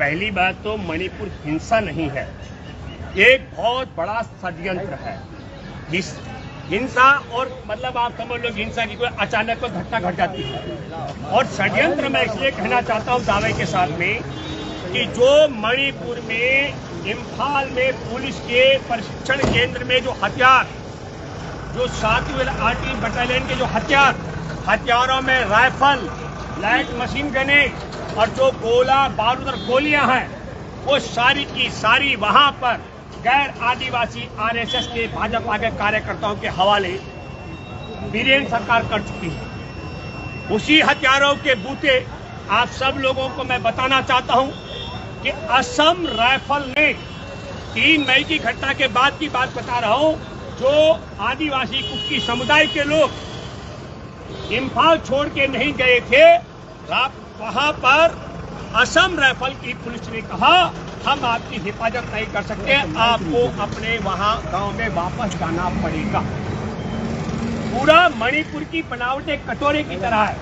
पहली बात तो मणिपुर हिंसा नहीं है, एक बहुत बड़ा षड्यंत्र है। हिंसा और मतलब आप समझ लो हिंसा की कोई अचानक कोई घटना घट जाती है, और षड्यंत्र मैं इसलिए कहना चाहता हूं दावे के साथ में कि जो मणिपुर में इम्फाल में पुलिस के प्रशिक्षण केंद्र में जो हथियार, जो 7वीं आर्टिलरी बटालियन के जो हथियारों में राइफल, लाइट मशीन गनें और जो गोला बारूद और गोलियां हैं, वो सारी की सारी वहां पर गैर आदिवासी आरएसएस के भाजपा के कार्यकर्ताओं के हवाले बीरेन सरकार कर चुकी है। उसी हथियारों के बूते आप सब लोगों को मैं बताना चाहता हूं कि असम राइफल ने 3 मई की घटना के बाद की बात बता रहा हूं, जो आदिवासी कुकी समुदाय के लोग इम्फाल छोड़ के नहीं गए थे, वहां पर असम राइफल की पुलिस ने कहा हम आपकी हिफाजत नहीं कर सकते, आपको अपने वहां गांव में वापस जाना पड़ेगा। पूरा मणिपुर की बनावट एक कटोरे की तरह है।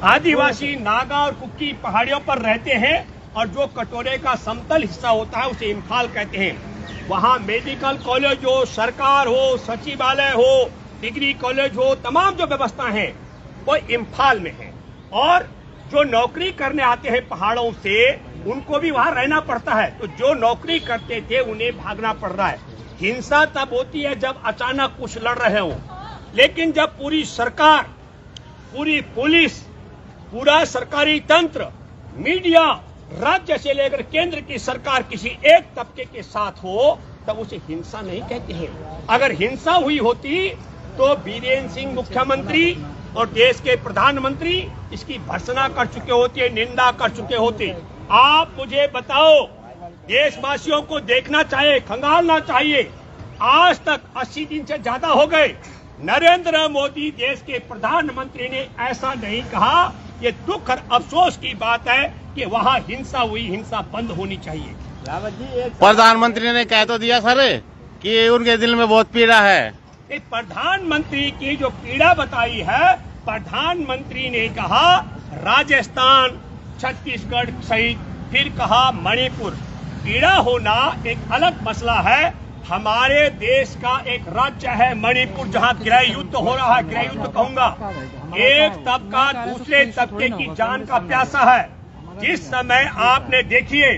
आदिवासी नागा और कुकी पहाड़ियों पर रहते हैं और जो कटोरे का समतल हिस्सा होता है उसे इम्फाल कहते हैं। वहां मेडिकल कॉलेज हो, सरकार हो, सचिवालय हो, डिग्री कॉलेज हो, तमाम जो व्यवस्था है वो इम्फाल में है। और जो नौकरी करने आते हैं पहाड़ों से, उनको भी वहां रहना पड़ता है, तो जो नौकरी करते थे उन्हें भागना पड़ रहा है। हिंसा तब होती है जब अचानक कुछ लड़ रहे हो, लेकिन जब पूरी सरकार, पूरी पुलिस, पूरा सरकारी तंत्र, मीडिया, राज्य से लेकर केंद्र की सरकार किसी एक तबके के साथ हो, तब उसे हिंसा नहीं कहते हैं। अगर हिंसा हुई होती तो बीरेन सिंह मुख्यमंत्री और देश के प्रधानमंत्री इसकी भर्त्सना कर चुके होते, निंदा कर चुके होते। आप मुझे बताओ, देशवासियों को देखना चाहिए, खंगालना चाहिए, आज तक 80 दिन से ज्यादा हो गए, नरेंद्र मोदी देश के प्रधानमंत्री ने ऐसा नहीं कहा। ये दुख और अफसोस की बात है कि वहां हिंसा हुई, हिंसा बंद होनी चाहिए। प्रधानमंत्री ने कह तो दिया सर कि उनके दिल में बहुत पीड़ा है। प्रधानमंत्री की जो पीड़ा बताई है, प्रधानमंत्री ने कहा राजस्थान, छत्तीसगढ़ सहित, फिर कहा मणिपुर। पीड़ा होना एक अलग मसला है। हमारे देश का एक राज्य है मणिपुर, जहां गृह युद्ध हो रहा है, गृह युद्ध कहूंगा। एक तबका दूसरे तबके की जान का प्यासा है। जिस समय आपने देखिए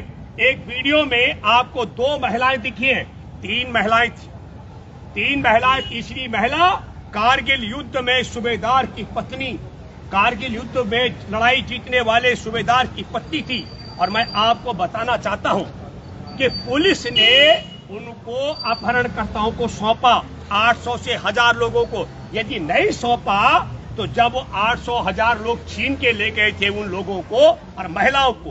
एक वीडियो में आपको 2 महिलाएं दिखी हैं, 3 महिलाएं थी, 3 महिलाएं, तीसरी महिला कारगिल युद्ध में सूबेदार की पत्नी, कारगिल युद्ध में लड़ाई जीतने वाले सूबेदार की पत्नी थी। और मैं आपको बताना चाहता हूं कि पुलिस ने उनको अपहरणकर्ताओं को सौंपा, 800 से 1000 लोगों को। यदि नहीं सौंपा तो जब वो 800-1000 लोग छीन के ले गए थे उन लोगों को और महिलाओं को,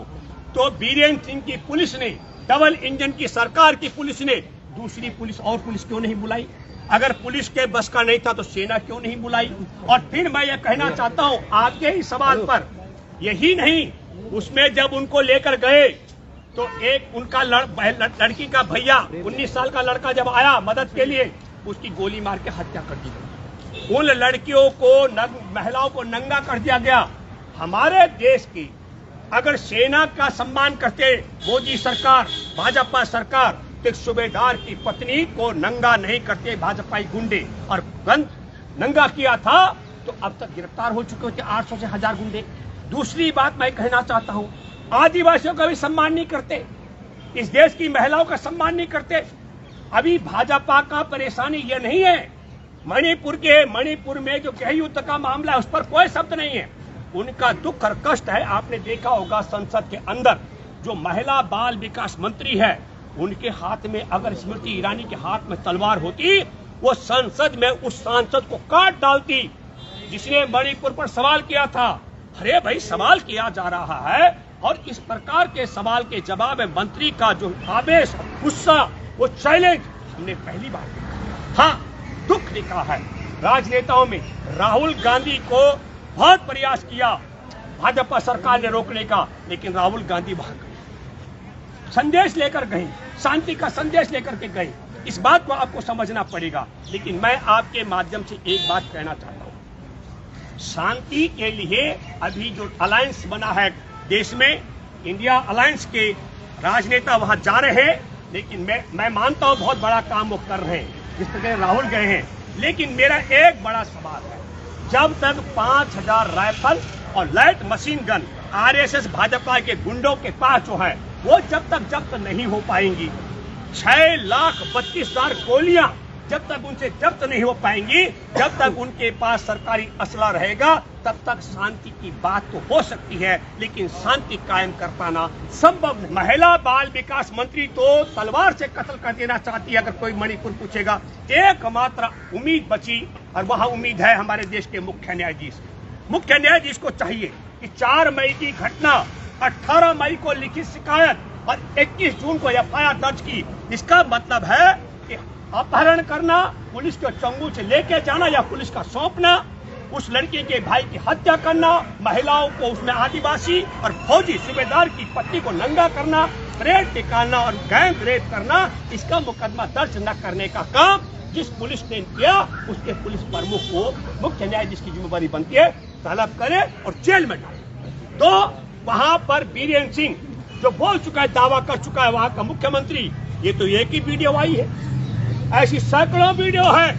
तो बीरेन सिंह की पुलिस ने, डबल इंजन की सरकार की पुलिस ने दूसरी पुलिस और पुलिस क्यों नहीं बुलाई? अगर पुलिस के बस का नहीं था तो सेना क्यों नहीं बुलाई? और फिर मैं ये कहना चाहता हूं आपके ही सवाल पर, यही नहीं, उसमें जब उनको लेकर गए तो एक उनका लड़की का भैया, 19 साल का लड़का जब आया मदद के लिए, उसकी गोली मार के हत्या कर दी गई। उन लड़कियों को, महिलाओं को नंगा कर दिया गया। हमारे देश की अगर सेना का सम्मान करते मोदी सरकार, भाजपा सरकार, तो सूबेदार की पत्नी को नंगा नहीं करते भाजपाई गुंडे, और नंगा किया था तो अब तक गिरफ्तार हो चुके होते 800 से 1000 गुंडे। दूसरी बात मैं कहना चाहता हूं, आदिवासियों का भी सम्मान नहीं करते, इस देश की महिलाओं का सम्मान नहीं करते। अभी भाजपा का परेशानी यह नहीं है, मणिपुर में जो गृह युद्ध का मामला है उस पर कोई शब्द नहीं है। उनका दुख और कष्ट है। आपने देखा होगा संसद के अंदर जो महिला बाल विकास मंत्री है, उनके हाथ में अगर स्मृति ईरानी के हाथ में तलवार होती, वो संसद में उस सांसद को काट डालती जिसने मणिपुर पर सवाल किया था। अरे भाई, सवाल किया जा रहा है और इस प्रकार के सवाल के जवाब में मंत्री का जो आवेश, गुस्सा, वो चैलेंज हमने पहली बार देखा। हाँ, दुख लिखा है राजनेताओं में। राहुल गांधी को बहुत प्रयास किया भाजपा सरकार ने रोकने का, लेकिन राहुल गांधी भाग गए, संदेश लेकर गए, शांति का संदेश लेकर के गए। इस बात को आपको समझना पड़ेगा। लेकिन मैं आपके माध्यम से एक बात कहना चाहता हूं, शांति के लिए अभी जो अलायंस बना है देश में, इंडिया अलायंस के राजनेता वहां जा रहे हैं, लेकिन मैं मानता हूं बहुत बड़ा काम वो कर रहे हैं, जिस तरह राहुल गए हैं। लेकिन मेरा एक बड़ा सवाल है, जब तक 5000 राइफल और light machine gun RSS Bhajpa के गुंडों के पास जो है वो जब तक जब्त नहीं हो पाएंगी, 6,32,000 गोलियां जब तक उनसे जब्त नहीं हो पाएंगी, जब तक उनके पास सरकारी असला रहेगा, तब तक शांति की बात तो हो सकती है, लेकिन शांति कायम कर पाना संभव नहीं। महिला बाल विकास मंत्री तो तलवार से कत्ल कर देना चाहती है। अगर कोई मणिपुर पूछेगा, एकमात्र उम्मीद बची, और वह उम्मीद है हमारे देश के मुख्य न्यायाधीश। मुख्य न्यायाधीश को चाहिए कि 4 मई की घटना, 18 मई को लिखित शिकायत और 21 जून को एफआईआर दर्ज की। इसका मतलब है कि अपहरण करना, पुलिस के चंगुल से लेके जाना या पुलिस का सौंपना, उस लड़के के भाई की हत्या करना, महिलाओं को, उसमें आदिवासी और फौजी सूबेदार की पत्नी को नंगा करना, परेड निकालना और गैंग रेप करना, इसका मुकदमा दर्ज न करने का काम जिस पुलिस ने किया, उसके पुलिस प्रमुख को, मुख्य न्यायाधीश की जिम्मेदारी बनती है, तलब करे और जेल में डाले। तो वहां पर बीरेन सिंह जो बोल चुका है, दावा कर चुका है वहां का मुख्यमंत्री, ये तो एक ही वीडियो आई है, ऐसी सैकड़ों वीडियो है।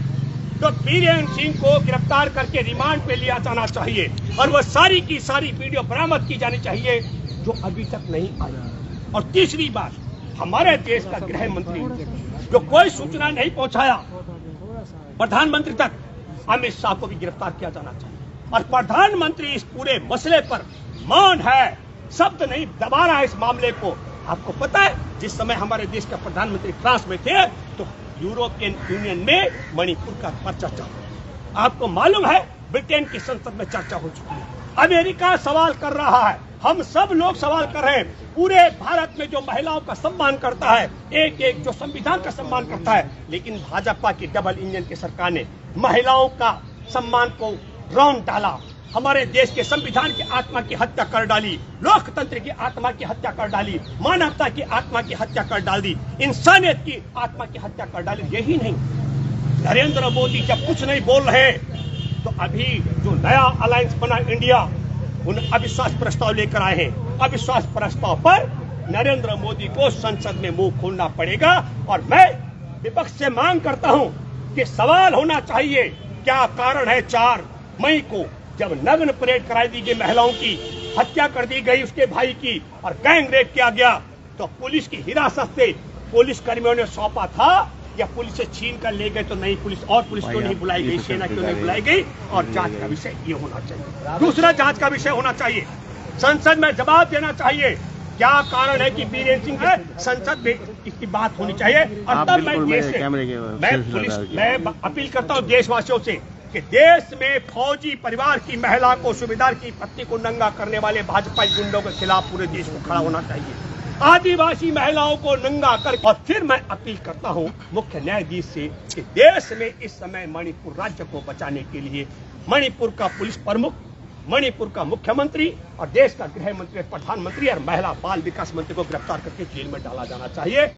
तो बीरेन सिंह को गिरफ्तार करके रिमांड पे लिया जाना चाहिए और वह सारी की सारी वीडियो बरामद की जानी चाहिए जो अभी तक नहीं आई। और तीसरी बात, हमारे देश का गृह मंत्री जो कोई सूचना नहीं पहुंचाया प्रधानमंत्री तक, अमित शाह को भी गिरफ्तार किया जाना चाहिए। और प्रधानमंत्री इस पूरे मसले पर मौन है, शब्द नहीं दबा रहा है इस मामले को। आपको पता है, जिस समय हमारे देश का प्रधानमंत्री फ्रांस में थे तो यूरोपियन यूनियन में मणिपुर का पर्चा चला। आपको मालूम है, ब्रिटेन की संसद में चर्चा हो चुकी है, अमेरिका सवाल कर रहा है, हम सब लोग सवाल कर रहे हैं। पूरे भारत में जो महिलाओं का सम्मान करता है, एक एक जो संविधान का सम्मान करता है, लेकिन भाजपा की डबल इंजन की सरकार ने महिलाओं का सम्मान को रौंद डाला, हमारे देश के संविधान की आत्मा की हत्या कर डाली, लोकतंत्र की आत्मा की हत्या कर डाली, मानवता की आत्मा की हत्या कर डाली, इंसानियत की आत्मा की हत्या कर डाली। यही नहीं, नरेंद्र मोदी जब कुछ नहीं बोल रहे तो अभी जो नया अलायंस बना इंडिया, उन अविश्वास प्रस्ताव लेकर आए हैं। अविश्वास प्रस्ताव पर नरेंद्र मोदी को संसद में मुंह खोलना पड़ेगा। और मैं विपक्ष से मांग करता हूं कि सवाल होना चाहिए, क्या कारण है 4 मई को जब नग्न परेड कराई दी गई, महिलाओं की हत्या कर दी गई, उसके भाई की, और गैंग रेप किया गया, तो पुलिस की हिरासत से पुलिस कर्मियों ने सौंपा था या पुलिस से छीन कर ले गए? तो नहीं, पुलिस क्यों नहीं बुलाई गई, सेना क्यों नहीं बुलाई गई? और जांच का विषय ये होना चाहिए। दूसरा जांच का विषय होना चाहिए, संसद में जवाब देना चाहिए, क्या कारण है कि बीरेन सिंह है, संसद में इसकी बात होनी चाहिए। और तब मैं अपील करता हूँ देशवासियों से कि देश में फौजी परिवार की महिला को, सूबेदार की पत्नी को नंगा करने वाले भाजपाई गुंडों के खिलाफ पूरे देश को खड़ा होना चाहिए, आदिवासी महिलाओं को नंगा कर। और फिर मैं अपील करता हूं मुख्य न्यायाधीश से कि देश में इस समय मणिपुर राज्य को बचाने के लिए मणिपुर का पुलिस प्रमुख, मणिपुर का मुख्यमंत्री और देश का गृह मंत्री, प्रधानमंत्री और महिला बाल विकास मंत्री को गिरफ्तार करके जेल में डाला जाना चाहिए।